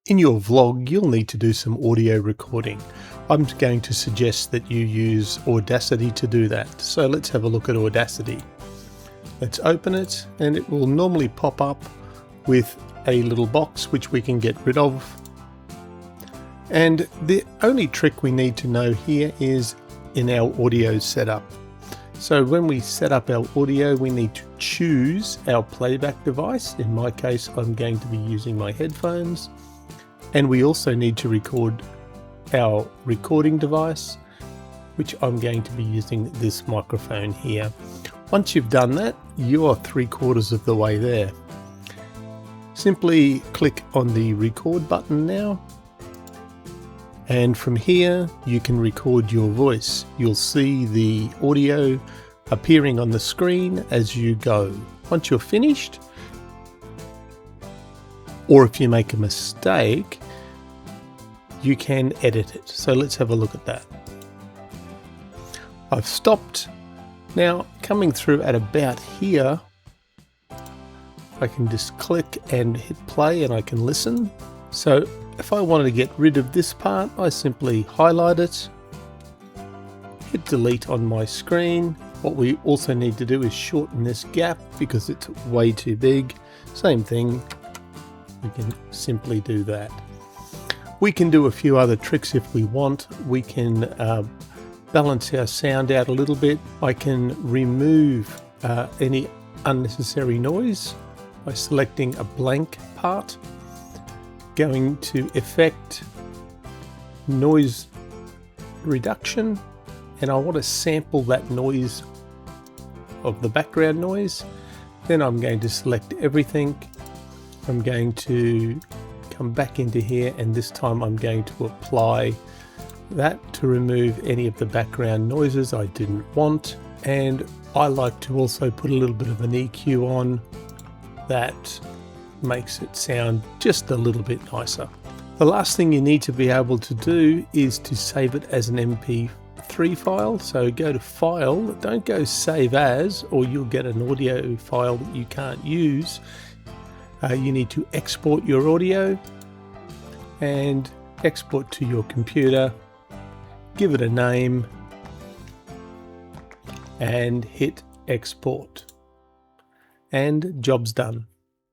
In your vlog, you'll need to do some audio recording. I'm going to suggest that you use Audacity to do that. So let's have a look at Audacity. Let's open it, and it will normally pop up with a little box which we can get rid of. And the only trick we need to know here is in our audio setup. So when we set up our audio, we need to choose our playback device. In my case, I'm going to be using my headphones. And we also need to record our recording device, which I'm going to be using this microphone here. Once you've done that, you are 3/4 of the way there. Simply click on the record button now. And from here, you can record your voice. You'll see the audio appearing on the screen as you go. Once you're finished, or if you make a mistake, you can edit it. So let's have a look at that. I've stopped. Now, coming through at about here, I can just click and hit play and I can listen. So if I wanted to get rid of this part, I simply highlight it, hit delete on my screen. What we also need to do is shorten this gap because it's way too big. Same thing, we can simply do that. We can do a few other tricks if we want. We can balance our sound out a little bit. I can remove any unnecessary noise by selecting a blank part, going to Effect, Noise Reduction, and I want to sample that noise of the background noise. Then I'm going to select everything. I'm going to come back into here, and this time I'm going to apply that to remove any of the background noises I didn't want. And I like to also put a little bit of an EQ on that makes it sound just a little bit nicer. The last thing you need to be able to do is to save it as an MP3 file. So go to File, don't go Save As, or you'll get an audio file that you can't use. You need to export your audio and export to your computer, give it a name and hit export, and job's done.